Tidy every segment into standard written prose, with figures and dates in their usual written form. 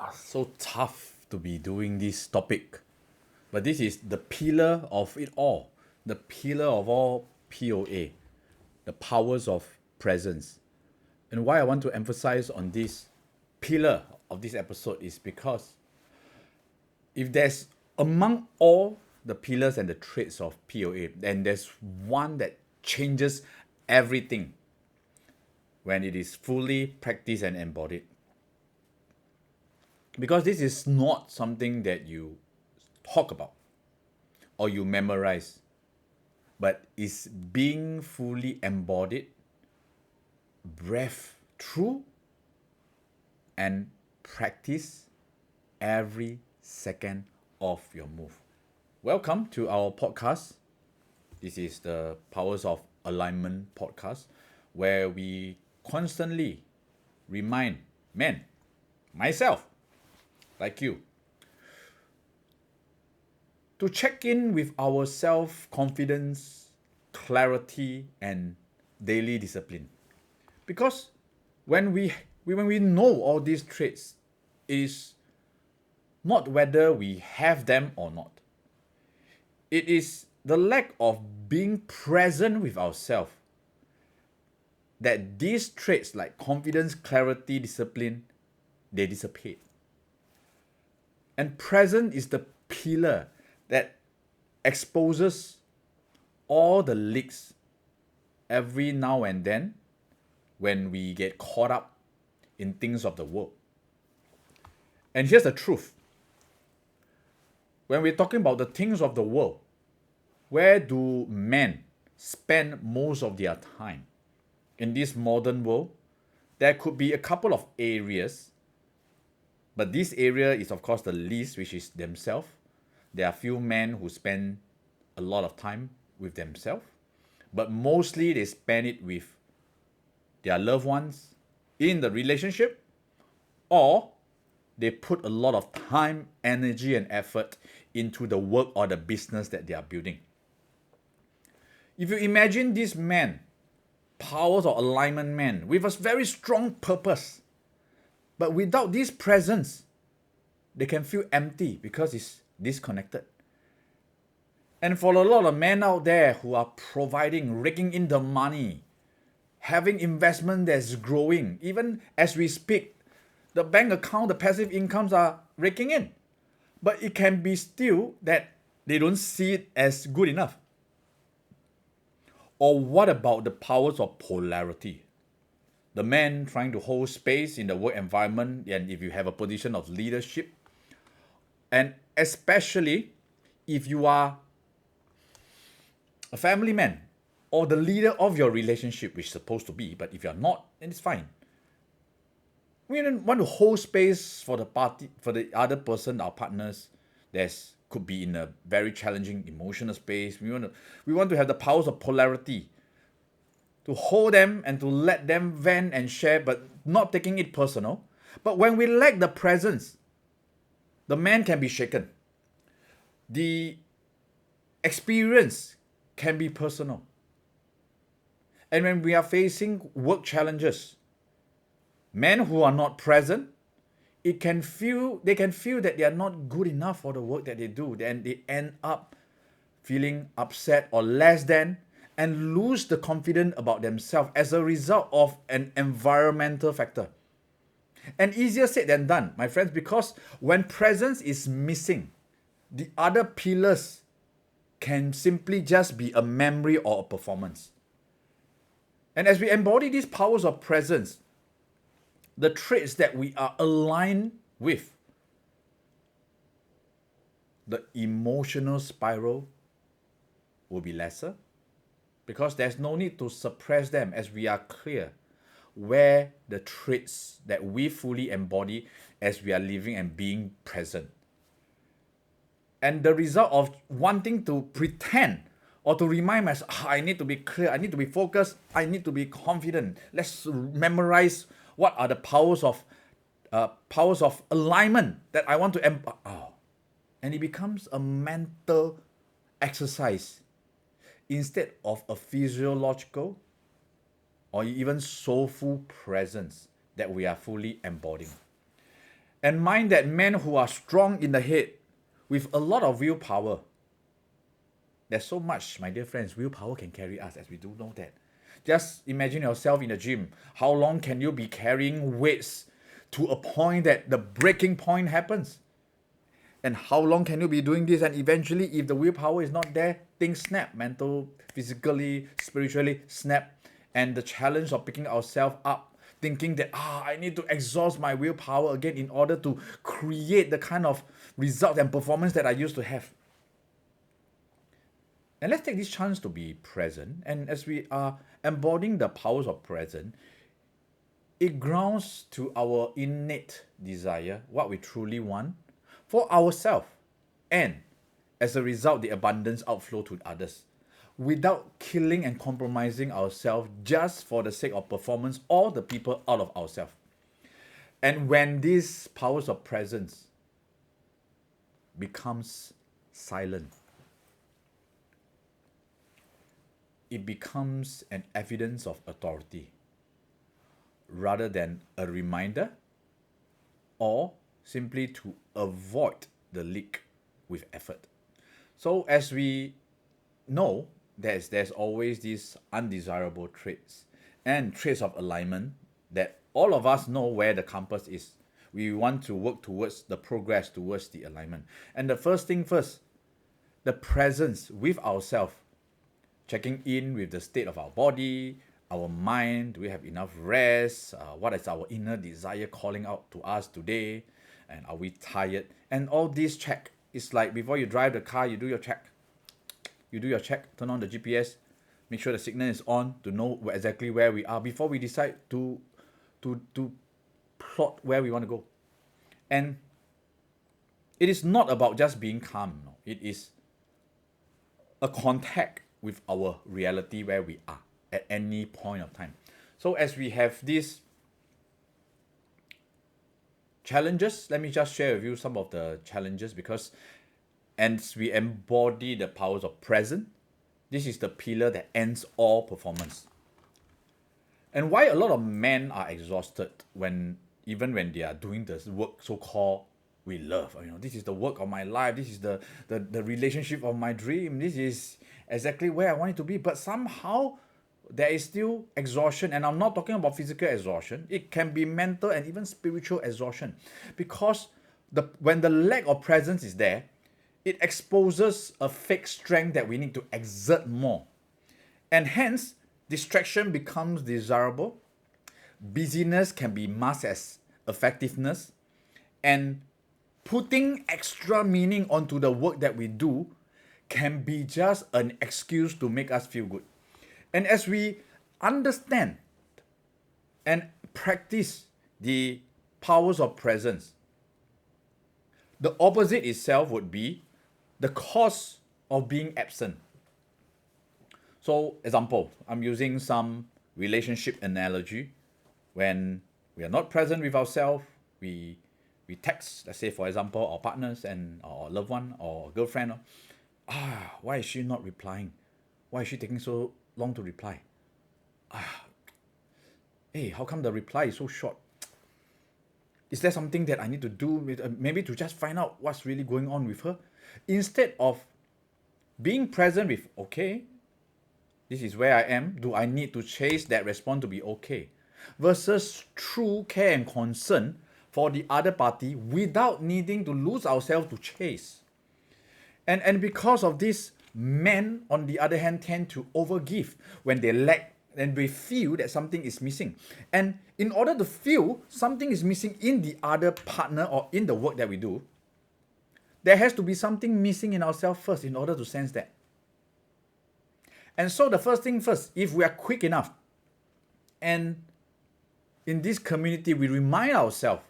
So tough to be doing this topic, but this is the pillar of it all, the pillar of all POA, the powers of presence. And why I want to emphasize on this pillar of this episode is because if there's among all the pillars and the traits of POA, then there's one that changes everything when it is fully practiced and embodied. Because this is not something that you talk about or you memorize, but is being fully embodied, breath through, and practice every second of your move. Welcome to our podcast. This is the Powers of Alignment podcast, where we constantly remind men, myself, like you, to check in with our self-confidence, clarity, and daily discipline. Because when we know all these traits, it is not whether we have them or not. It is the lack of being present with ourselves that these traits like confidence, clarity, discipline, they dissipate. And present is the pillar that exposes all the leaks every now and then when we get caught up in things of the world. And here's the truth. When we're talking about the things of the world, where do men spend most of their time? In this modern world, there could be a couple of areas, but this area is of course the least, which is themselves. There are few men who spend a lot of time with themselves, but mostly they spend it with their loved ones in the relationship, or they put a lot of time, energy, and effort into the work or the business that they are building. If you imagine these men, powers or alignment men, with a very strong purpose, but without this presence, they can feel empty because it's disconnected. And for a lot of men out there who are providing, raking in the money, having investment that's growing, even as we speak, the bank account, the passive incomes are raking in. But it can be still that they don't see it as good enough. Or what about the powers of polarity? The man trying to hold space in the work environment, and if you have a position of leadership, and especially if you are a family man or the leader of your relationship, which is supposed to be, but if you're not, then it's fine. We don't want to hold space for the party, for the other person, our partners. There's could be in a very challenging emotional space. We want to have the powers of polarity to hold them and to let them vent and share, but not taking it personal. But when we lack the presence, the man can be shaken. The experience can be personal. And when we are facing work challenges, men who are not present, they can feel that they are not good enough for the work that they do, and they end up feeling upset or less than, and lose the confidence about themselves as a result of an environmental factor. And easier said than done, my friends, because when presence is missing, the other pillars can simply just be a memory or a performance. And as we embody these powers of presence, the traits that we are aligned with, the emotional spiral will be lesser, because there's no need to suppress them as we are clear where the traits that we fully embody as we are living and being present. And the result of wanting to pretend or to remind myself, I need to be clear, I need to be focused, I need to be confident. Let's memorize what are the powers of alignment that I want to and it becomes a mental exercise instead of a physiological or even soulful presence that we are fully embodying. And mind that men who are strong in the head with a lot of willpower, there's so much, my dear friends, willpower can carry us, as we do know that. Just imagine yourself in the gym. How long can you be carrying weights to a point that the breaking point happens? And how long can you be doing this? And eventually, if the willpower is not there, things snap. Mental, physically, spiritually snap. And the challenge of picking ourselves up, thinking that, I need to exhaust my willpower again in order to create the kind of result and performance that I used to have. And let's take this chance to be present. And as we are embodying the powers of present, it grounds to our innate desire, what we truly want for ourselves. And as a result, the abundance outflow to others without killing and compromising ourselves just for the sake of performance or the people out of ourselves. And when these powers of presence becomes silent, it becomes an evidence of authority rather than a reminder or simply to avoid the leak with effort. So as we know, there's always these undesirable traits and traits of alignment that all of us know where the compass is. We want to work towards the progress, towards the alignment. And the first thing first, the presence with ourselves, checking in with the state of our body, our mind. Do we have enough rest? What is our inner desire calling out to us today? And are we tired? And all these check. It's like before you drive the car, you do your check. You do your check, turn on the GPS, make sure the signal is on to know exactly where we are before we decide to plot where we want to go. And it is not about just being calm. No. It is a contact with our reality where we are at any point of time. So as we have these challenges, let me just share with you some of the challenges, because as we embody the powers of present, this is the pillar that ends all performance. And why a lot of men are exhausted even when they are doing this work so-called we love. This is the work of my life. This is the relationship of my dream. This is exactly where I want it to be. But somehow there is still exhaustion. And I'm not talking about physical exhaustion. It can be mental and even spiritual exhaustion. Because when the lack of presence is there, it exposes a fake strength that we need to exert more. And hence, distraction becomes desirable. Busyness can be masked as effectiveness. And putting extra meaning onto the work that we do can be just an excuse to make us feel good. And as we understand and practice the powers of presence, the opposite itself would be the cause of being absent. So, example, I'm using some relationship analogy. When we are not present with ourselves, we text, let's say, for example, our partners and our loved one or girlfriend. Why is she not replying? Why is she taking so long to reply? Hey, how come the reply is so short? Is there something that I need to do maybe to just find out what's really going on with her? Instead of being present with, okay, this is where I am. Do I need to chase that response to be okay? Versus true care and concern for the other party without needing to lose ourselves to chase. And because of this, men, on the other hand, tend to overgive when they lack and they feel that something is missing. And in order to feel something is missing in the other partner or in the work that we do, there has to be something missing in ourselves first in order to sense that. And so the first thing first, if we are quick enough, and in this community, we remind ourselves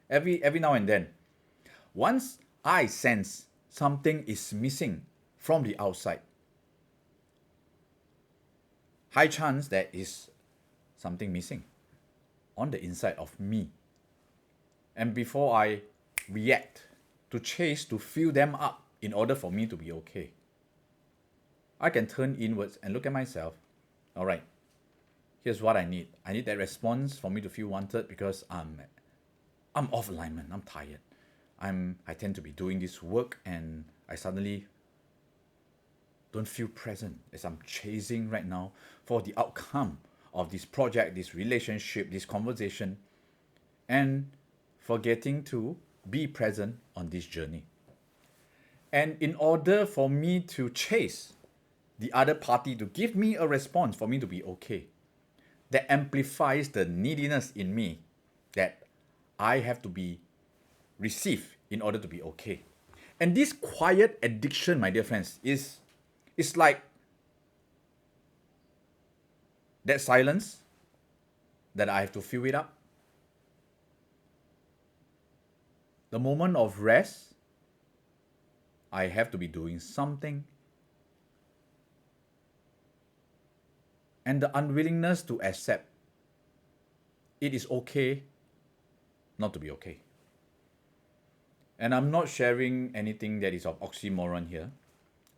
every now and then, once I sense something is missing from the outside, high chance there is something missing on the inside of me. And before I react to chase to fill them up in order for me to be okay, I can turn inwards and look at myself. All right, here's what I need. I need that response for me to feel wanted because I'm I'm off alignment. I'm tired. I tend to be doing this work and I suddenly don't feel present as I'm chasing right now for the outcome of this project, this relationship, this conversation, and forgetting to be present on this journey. And in order for me to chase the other party to give me a response for me to be okay, that amplifies the neediness in me that I have to be received in order to be okay. And this quiet addiction, my dear friends, is like that silence that I have to fill it up. The moment of rest, I have to be doing something. And the unwillingness to accept it is okay not to be okay. And I'm not sharing anything that is of oxymoron here,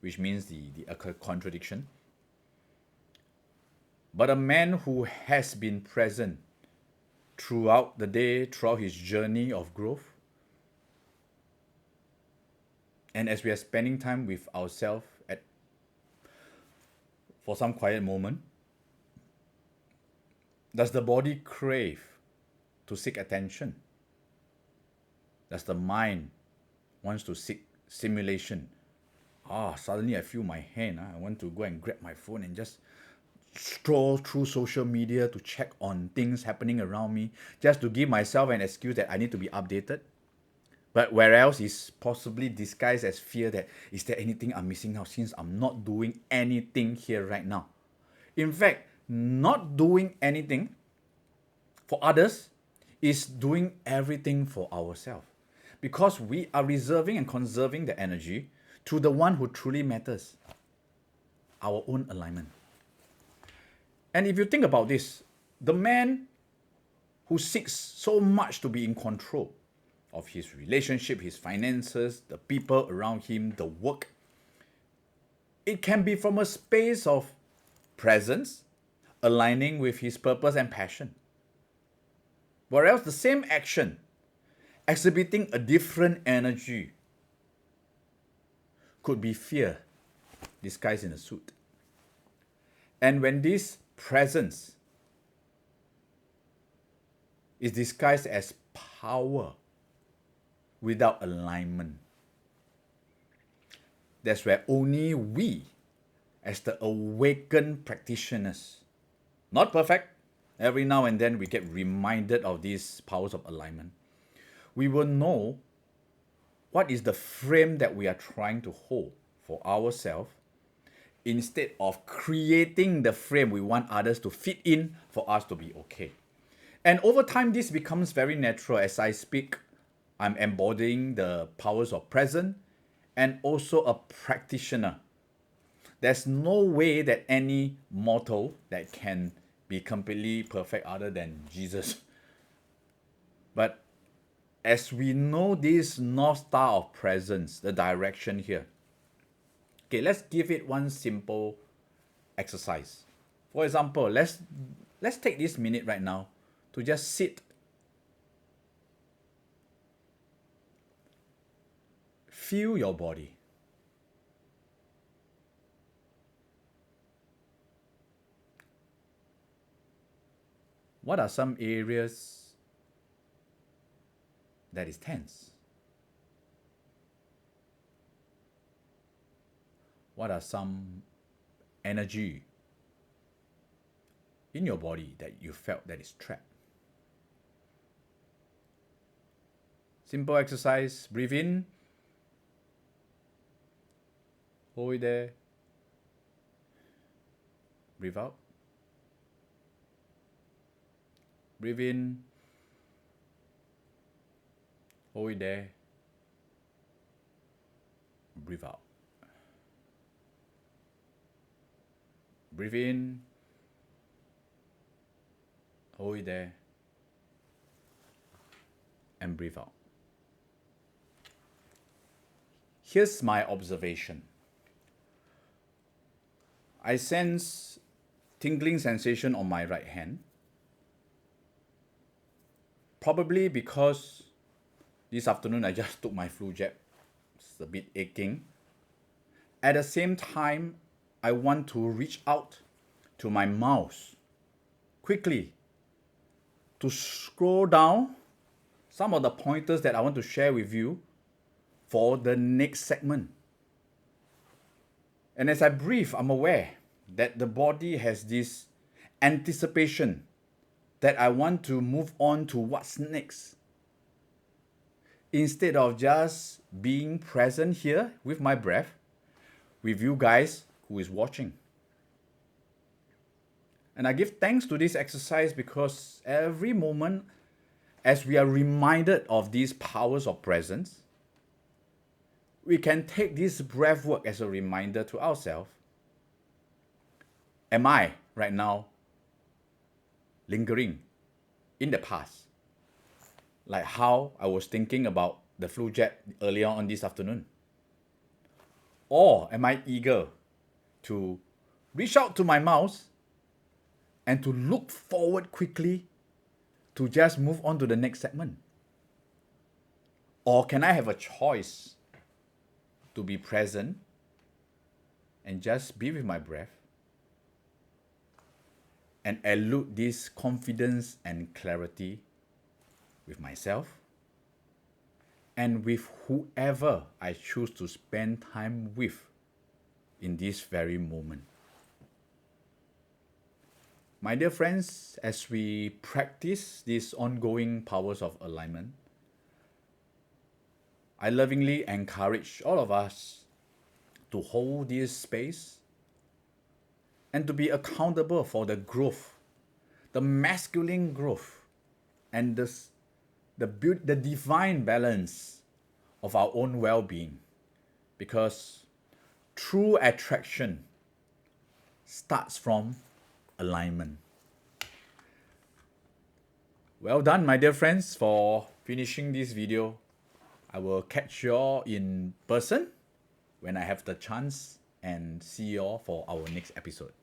which means the contradiction. But a man who has been present throughout the day, throughout his journey of growth, and as we are spending time with ourselves for some quiet moment, does the body crave to seek attention? Does the mind wants to seek stimulation? Suddenly I feel my hand. I want to go and grab my phone and just stroll through social media to check on things happening around me, just to give myself an excuse that I need to be updated. But where else is possibly disguised as fear that, is there anything I'm missing out since I'm not doing anything here right now? In fact, not doing anything for others is doing everything for ourselves, because we are reserving and conserving the energy to the one who truly matters, our own alignment. And if you think about this, the man who seeks so much to be in control of his relationship, his finances, the people around him, the work, it can be from a space of presence, aligning with his purpose and passion. Whereas the same action, exhibiting a different energy, could be fear disguised in a suit. And when this presence is disguised as power without alignment, that's where only we, as the awakened practitioners, not perfect, every now and then we get reminded of these powers of alignment, we will know what is the frame that we are trying to hold for ourselves, instead of creating the frame we want others to fit in for us to be okay. And over time, this becomes very natural. As I speak, I'm embodying the powers of present and also a practitioner. There's no way that any mortal that can be completely perfect other than Jesus. But as we know this North Star of presence, the direction here, okay, let's give it one simple exercise. For example, let's take this minute right now to just sit. Feel your body. What are some areas that is tense? What are some energy in your body that you felt that is trapped? Simple exercise. Breathe in. Hold it there. Breathe out. Breathe in. Hold it there. Breathe out. Breathe in. Hold it there. And breathe out. Here's my observation. I sense tingling sensation on my right hand. Probably because This afternoon, I just took my flu jab. It's a bit aching. At the same time, I want to reach out to my mouse quickly to scroll down some of the pointers that I want to share with you for the next segment. And as I breathe, I'm aware that the body has this anticipation that I want to move on to what's next. Instead of just being present here with my breath, with you guys who is watching. And I give thanks to this exercise because every moment, as we are reminded of these powers of presence, we can take this breath work as a reminder to ourselves. Am I right now lingering in the past? Like how I was thinking about the flu jab earlier on this afternoon. Or am I eager to reach out to my mouse and to look forward quickly to just move on to the next segment? Or can I have a choice to be present and just be with my breath and elude this confidence and clarity with myself and with whoever I choose to spend time with in this very moment. My dear friends, as we practice these ongoing powers of alignment, I lovingly encourage all of us to hold this space and to be accountable for the growth, the masculine growth, and the divine balance of our own well-being. Because true attraction starts from alignment. Well done, my dear friends, for finishing this video. I will catch you all in person when I have the chance and see you all for our next episode.